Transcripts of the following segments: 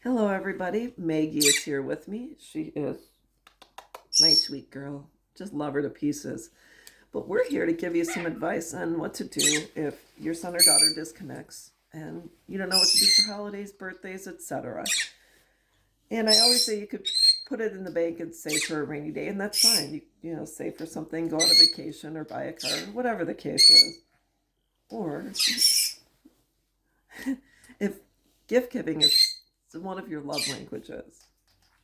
Hello, everybody. Maggie is here with me. She is my sweet girl. Just love her to pieces. But we're here to give you some advice on what to do if your son or daughter disconnects and you don't know what to do for holidays, birthdays, etc. And I always say you could put it in the bank and save for a rainy day, and that's fine. You save for something, go on a vacation or buy a car, whatever the case is. Or if gift giving is one of your love languages,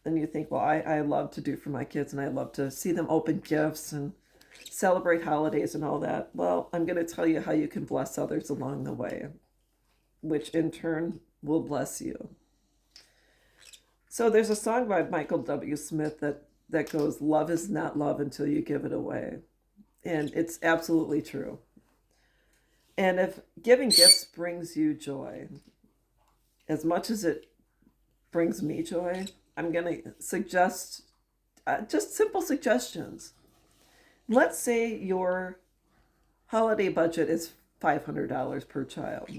and you think, well, I love to do for my kids and I love to see them open gifts and celebrate holidays and all that. Well, I'm going to tell you how you can bless others along the way, which in turn will bless you. So there's a song by Michael W. Smith that goes, love is not love until you give it away. And it's absolutely true. And if giving gifts brings you joy, as much as it brings me joy, I'm going to suggest just simple suggestions. Let's say your holiday budget is $500 per child,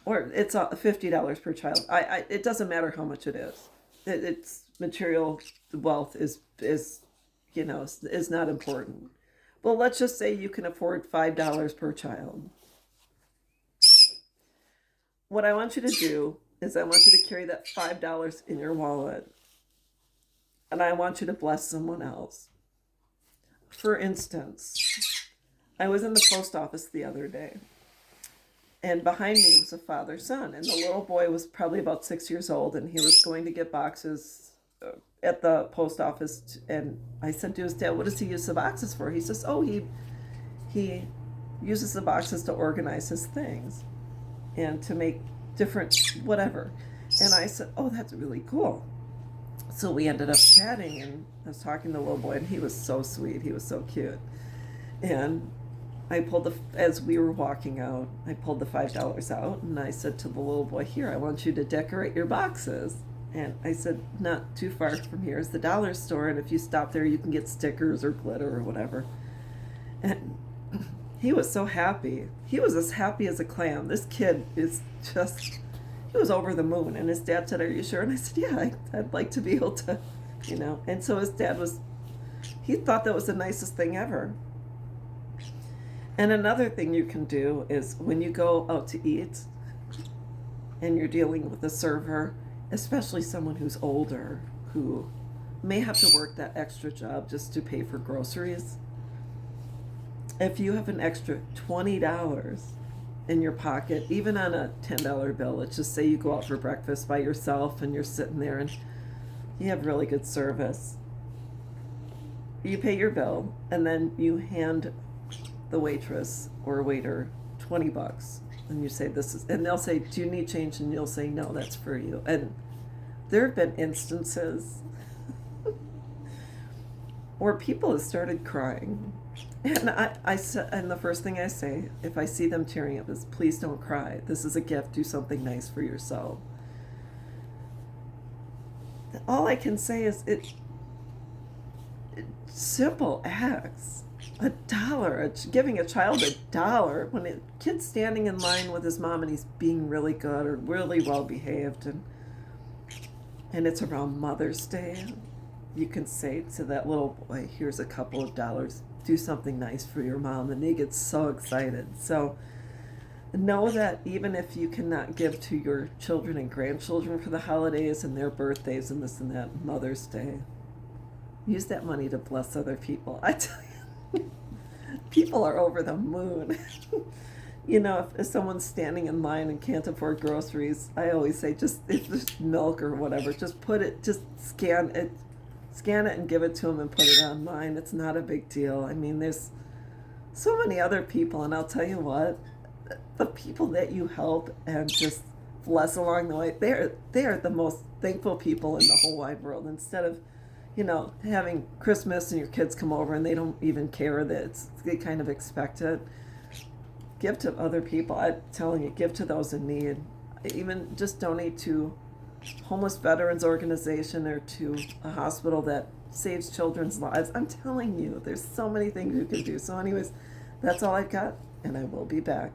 or it's $50 per child. It doesn't matter how much it is. It's material wealth is not important. Well, let's just say you can afford $5 per child. What I want you to do is I want you to carry that $5 in your wallet, and I want you to bless someone else. For instance, I was in the post office the other day, and behind me was a father-son, and the little boy was probably about 6 years old, and he was going to get boxes at the post office, and I said to his dad, what does he use the boxes for? He says, oh, he uses the boxes to organize his things and to make different whatever. And I said, oh, that's really cool. So we ended up chatting, and I was talking to the little boy, and he was so sweet. He was so cute. And as we were walking out, I pulled the $5 out, and I said to the little boy, here, I want you to decorate your boxes. And I said, not too far from here is the dollar store, and if you stop there, you can get stickers or glitter or whatever. And he was so happy. He was as happy as a clam. This kid is just, he was over the moon. And his dad said, are you sure? And I said, yeah, I'd like to be able to, And so his dad he thought that was the nicest thing ever. And another thing you can do is when you go out to eat and you're dealing with a server, especially someone who's older, who may have to work that extra job just to pay for groceries, if you have an extra $20 in your pocket, even on a $10 bill, let's just say you go out for breakfast by yourself and you're sitting there and you have really good service. You pay your bill and then you hand the waitress or waiter $20, and you say and they'll say, do you need change? And you'll say, no, that's for you. And there have been instances where people have started crying. And I said, and the first thing I say, if I see them tearing up, is please don't cry. This is a gift. Do something nice for yourself. All I can say is simple acts. $1, giving a child $1 when a kid's standing in line with his mom and he's being really good or really well behaved, and it's around Mother's Day. You can say to that little boy, here's a couple of dollars, do something nice for your mom, and they get so excited. So know that even if you cannot give to your children and grandchildren for the holidays and their birthdays and this and that, Mother's Day, use that money to bless other people. I tell you, people are over the moon. If someone's standing in line and can't afford groceries, I always say, just if there's milk or whatever, just scan it and give it to them and put it online. It's not a big deal. I mean, there's so many other people, and I'll tell you what, the people that you help and just bless along the way, they're the most thankful people in the whole wide world. Instead of having Christmas and your kids come over and they don't even care that they kind of expect it. Give to other people. I'm telling you, give to those in need. Even just donate to homeless veterans organization or to a hospital that saves children's lives. I'm telling you, there's so many things you can do. So anyways, that's all I've got, and I will be back.